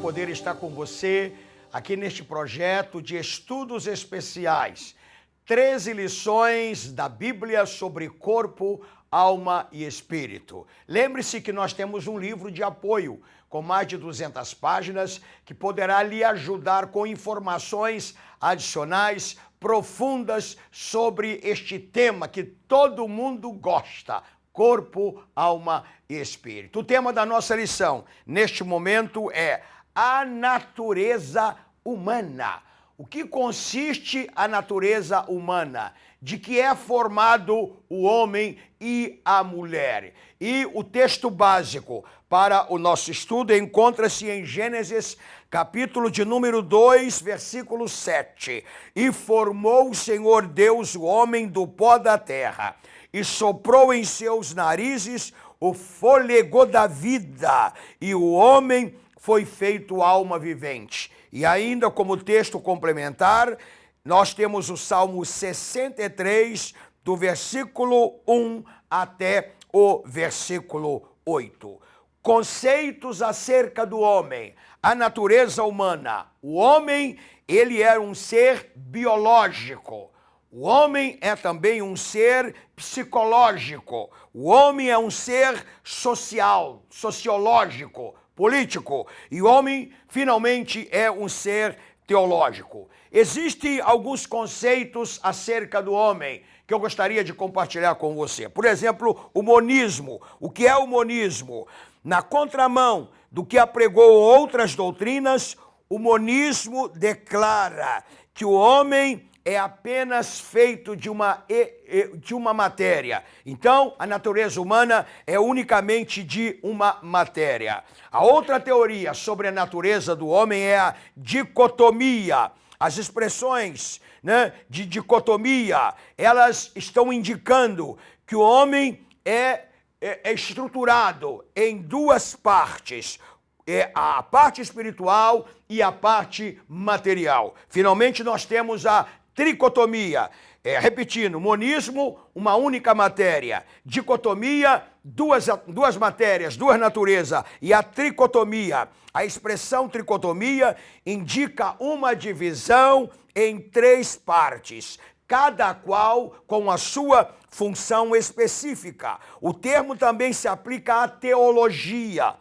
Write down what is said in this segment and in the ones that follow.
poder estar com você aqui neste projeto de estudos especiais. 13 lições da Bíblia sobre corpo, alma e espírito. Lembre-se que nós temos um livro de apoio com mais de 200 páginas que poderá lhe ajudar com informações adicionais, profundas sobre este tema que todo mundo gosta: corpo, alma e espírito. O tema da nossa lição neste momento é a natureza humana. O que consiste a natureza humana? De que é formado o homem e a mulher. E o texto básico para o nosso estudo encontra-se em Gênesis, capítulo de número 2, versículo 7. E formou o Senhor Deus o homem do pó da terra, e soprou em seus narizes o fôlego da vida, e o homem foi feito alma vivente. E ainda como texto complementar, nós temos o Salmo 63, do versículo 1 até o versículo 8. Conceitos acerca do homem, a natureza humana. O homem, ele é um ser biológico. O homem é também um ser psicológico. O homem é um ser social, sociológico, político. E o homem, finalmente, é um ser teológico. Existem alguns conceitos acerca do homem que eu gostaria de compartilhar com você. Por exemplo, o monismo. O que é o monismo? Na contramão do que apregou outras doutrinas, o monismo declara que o homem é apenas feito de uma matéria. Então, a natureza humana é unicamente de uma matéria. A outra teoria sobre a natureza do homem é a dicotomia. As expressões, de dicotomia, elas estão indicando que o homem é estruturado em duas partes. A parte espiritual e a parte material. Finalmente, nós temos a tricotomia. Repetindo, monismo, uma única matéria. Dicotomia, duas matérias, duas naturezas. E a tricotomia. A expressão tricotomia indica uma divisão em três partes, cada qual com a sua função específica. O termo também se aplica à teologia,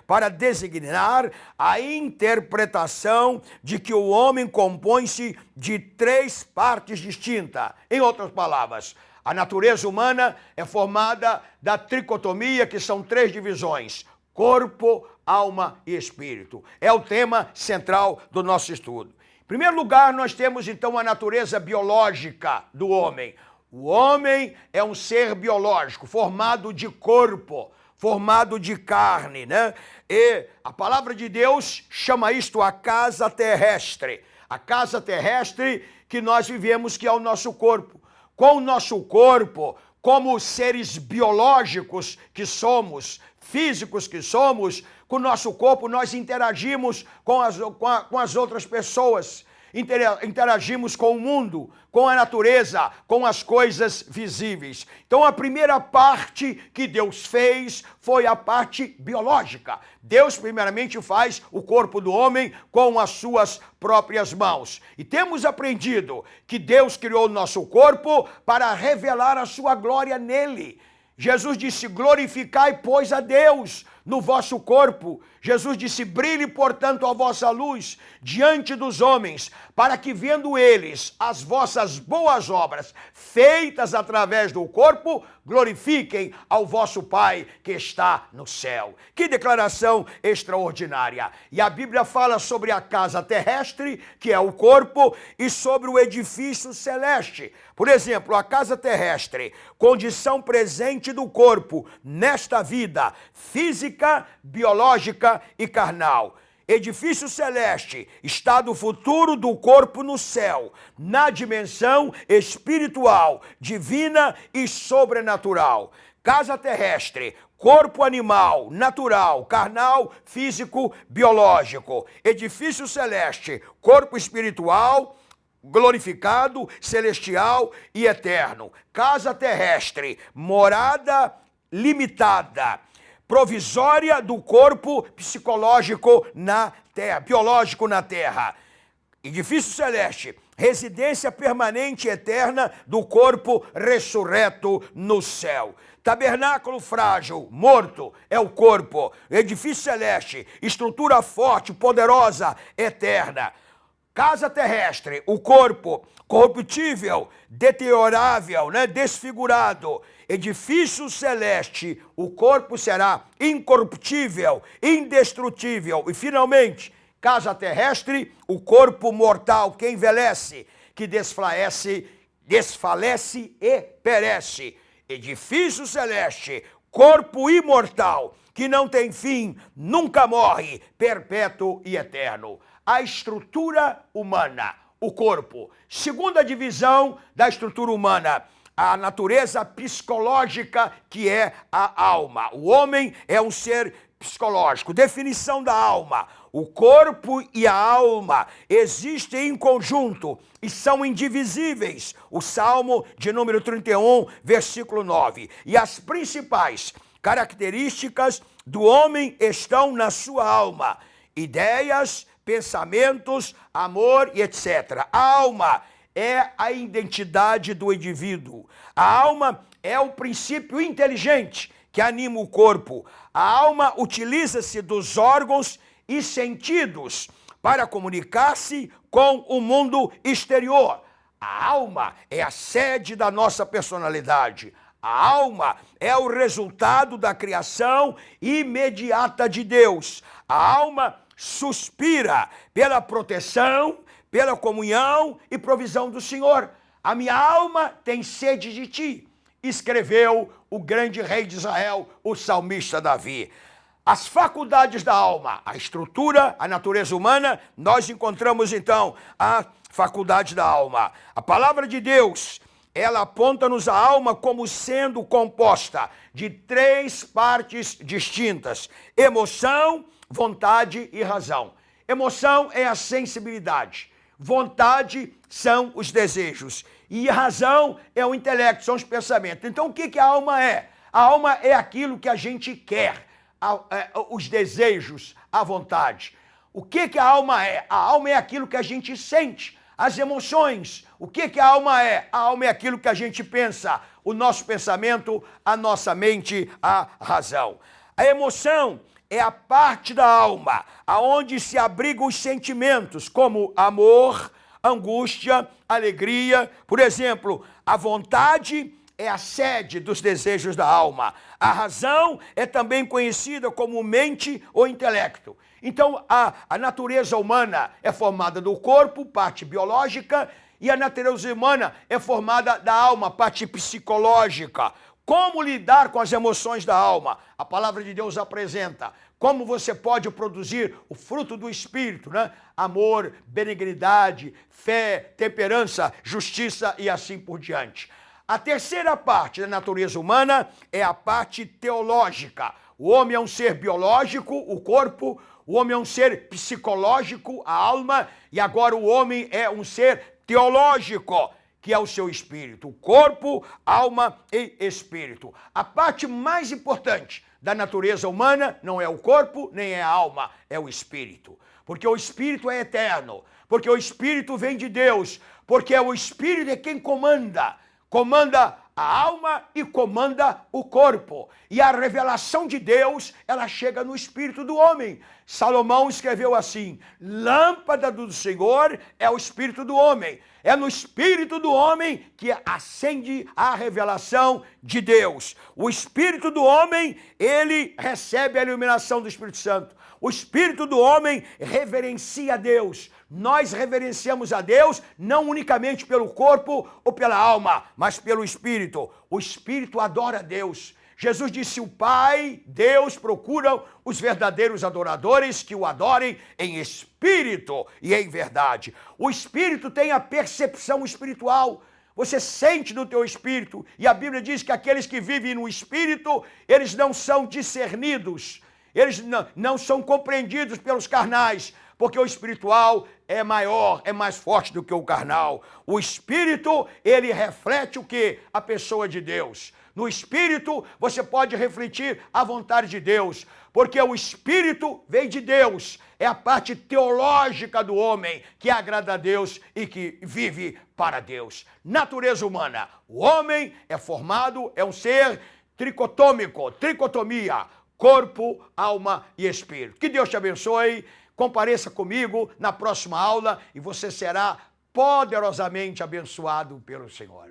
para designar a interpretação de que o homem compõe-se de três partes distintas. Em outras palavras, a natureza humana é formada da tricotomia, que são três divisões: corpo, alma e espírito. É o tema central do nosso estudo. Em primeiro lugar, nós temos então a natureza biológica do homem. O homem é um ser biológico, formado de corpo, formado de carne, E a palavra de Deus chama isto a casa terrestre. A casa terrestre que nós vivemos, que é o nosso corpo. Com o nosso corpo, como seres biológicos que somos, físicos que somos, com o nosso corpo nós interagimos com as outras pessoas. Interagimos com o mundo, com a natureza, com as coisas visíveis. Então a primeira parte que Deus fez foi a parte biológica. Deus primeiramente faz o corpo do homem com as suas próprias mãos. E temos aprendido que Deus criou o nosso corpo para revelar a sua glória nele. Jesus disse: glorificai, pois, a Deus no vosso corpo. Jesus disse: brilhe, portanto, a vossa luz diante dos homens, para que, vendo eles as vossas boas obras feitas através do corpo, glorifiquem ao vosso Pai que está no céu. Que declaração extraordinária! E a Bíblia fala sobre a casa terrestre, que é o corpo, e sobre o edifício celeste. Por exemplo, a casa terrestre, condição presente do corpo nesta vida física, biológica e carnal. Edifício celeste, estado futuro do corpo no céu, na dimensão espiritual, divina e sobrenatural. Casa terrestre, corpo animal, natural, carnal, físico, biológico. Edifício celeste, corpo espiritual, glorificado, celestial e eterno. Casa terrestre, morada limitada. provisória do corpo psicológico na terra, biológico na terra. Edifício celeste, residência permanente e eterna do corpo ressurreto no céu. Tabernáculo frágil, morto, é o corpo. Edifício celeste, estrutura forte, poderosa, eterna. Casa terrestre, o corpo corruptível, deteriorável, desfigurado. Edifício celeste, o corpo será incorruptível, indestrutível. E finalmente, casa terrestre, o corpo mortal que envelhece, que desfalece e perece. Edifício celeste, corpo imortal, que não tem fim, nunca morre, perpétuo e eterno. A estrutura humana, o corpo. Segunda divisão da estrutura humana, a natureza psicológica, que é a alma. O homem é um ser psicológico. Definição da alma. O corpo e a alma existem em conjunto e são indivisíveis. O Salmo de número 31, versículo 9. E as principais características do homem estão na sua alma. Ideias, pensamentos, amor e etc. A alma é a identidade do indivíduo. A alma é o princípio inteligente que anima o corpo. A alma utiliza-se dos órgãos e sentidos para comunicar-se com o mundo exterior. A alma é a sede da nossa personalidade. A alma é o resultado da criação imediata de Deus. A alma suspira pela proteção, pela comunhão e provisão do Senhor. A minha alma tem sede de ti, escreveu o grande rei de Israel, o salmista Davi. As faculdades da alma, a estrutura, a natureza humana, nós encontramos então a faculdade da alma. A palavra de Deus, ela aponta-nos a alma como sendo composta de 3 partes distintas: emoção, vontade e razão. Emoção é a sensibilidade. Vontade são os desejos. E razão é o intelecto, são os pensamentos. Então o que a alma é? A alma é aquilo que a gente quer, os desejos, a vontade. O que a alma é? A alma é aquilo que a gente sente, as emoções. O que a alma é? A alma é aquilo que a gente pensa, o nosso pensamento, a nossa mente, a razão. A emoção é a parte da alma aonde se abrigam os sentimentos, como amor, angústia, alegria. Por exemplo, a vontade é a sede dos desejos da alma. A razão é também conhecida como mente ou intelecto. Então, a natureza humana é formada do corpo, parte biológica, e a natureza humana é formada da alma, parte psicológica. Como lidar com as emoções da alma? A palavra de Deus apresenta como você pode produzir o fruto do Espírito, Amor, benignidade, fé, temperança, justiça e assim por diante. A terceira parte da natureza humana é a parte teológica. O homem é um ser biológico, o corpo. O homem é um ser psicológico, a alma. E agora o homem é um ser teológico, que é o seu espírito. O corpo, alma e espírito. A parte mais importante da natureza humana não é o corpo, nem é a alma, é o espírito. Porque o espírito é eterno. Porque o espírito vem de Deus. Porque o espírito é quem comanda. Comanda a alma e comanda o corpo. E a revelação de Deus, ela chega no espírito do homem. Salomão escreveu assim: lâmpada do Senhor é o espírito do homem. É no espírito do homem que acende a revelação de Deus. O espírito do homem, ele recebe a iluminação do Espírito Santo. O espírito do homem reverencia a Deus. Nós reverenciamos a Deus não unicamente pelo corpo ou pela alma, mas pelo espírito. O espírito adora a Deus. Jesus disse: o Pai, Deus, procuram os verdadeiros adoradores que o adorem em espírito e em verdade. O espírito tem a percepção espiritual. Você sente no teu espírito. E a Bíblia diz que aqueles que vivem no espírito, eles não são discernidos. Eles não são compreendidos pelos carnais, porque o espiritual é maior, é mais forte do que o carnal. O espírito, ele reflete o quê? A pessoa de Deus. No espírito, você pode refletir a vontade de Deus, porque o espírito vem de Deus. É a parte teológica do homem que agrada a Deus e que vive para Deus. Natureza humana. O homem é formado, é um ser tricotômico, tricotomia, corpo, alma e espírito. Que Deus te abençoe. Compareça comigo na próxima aula e você será poderosamente abençoado pelo Senhor.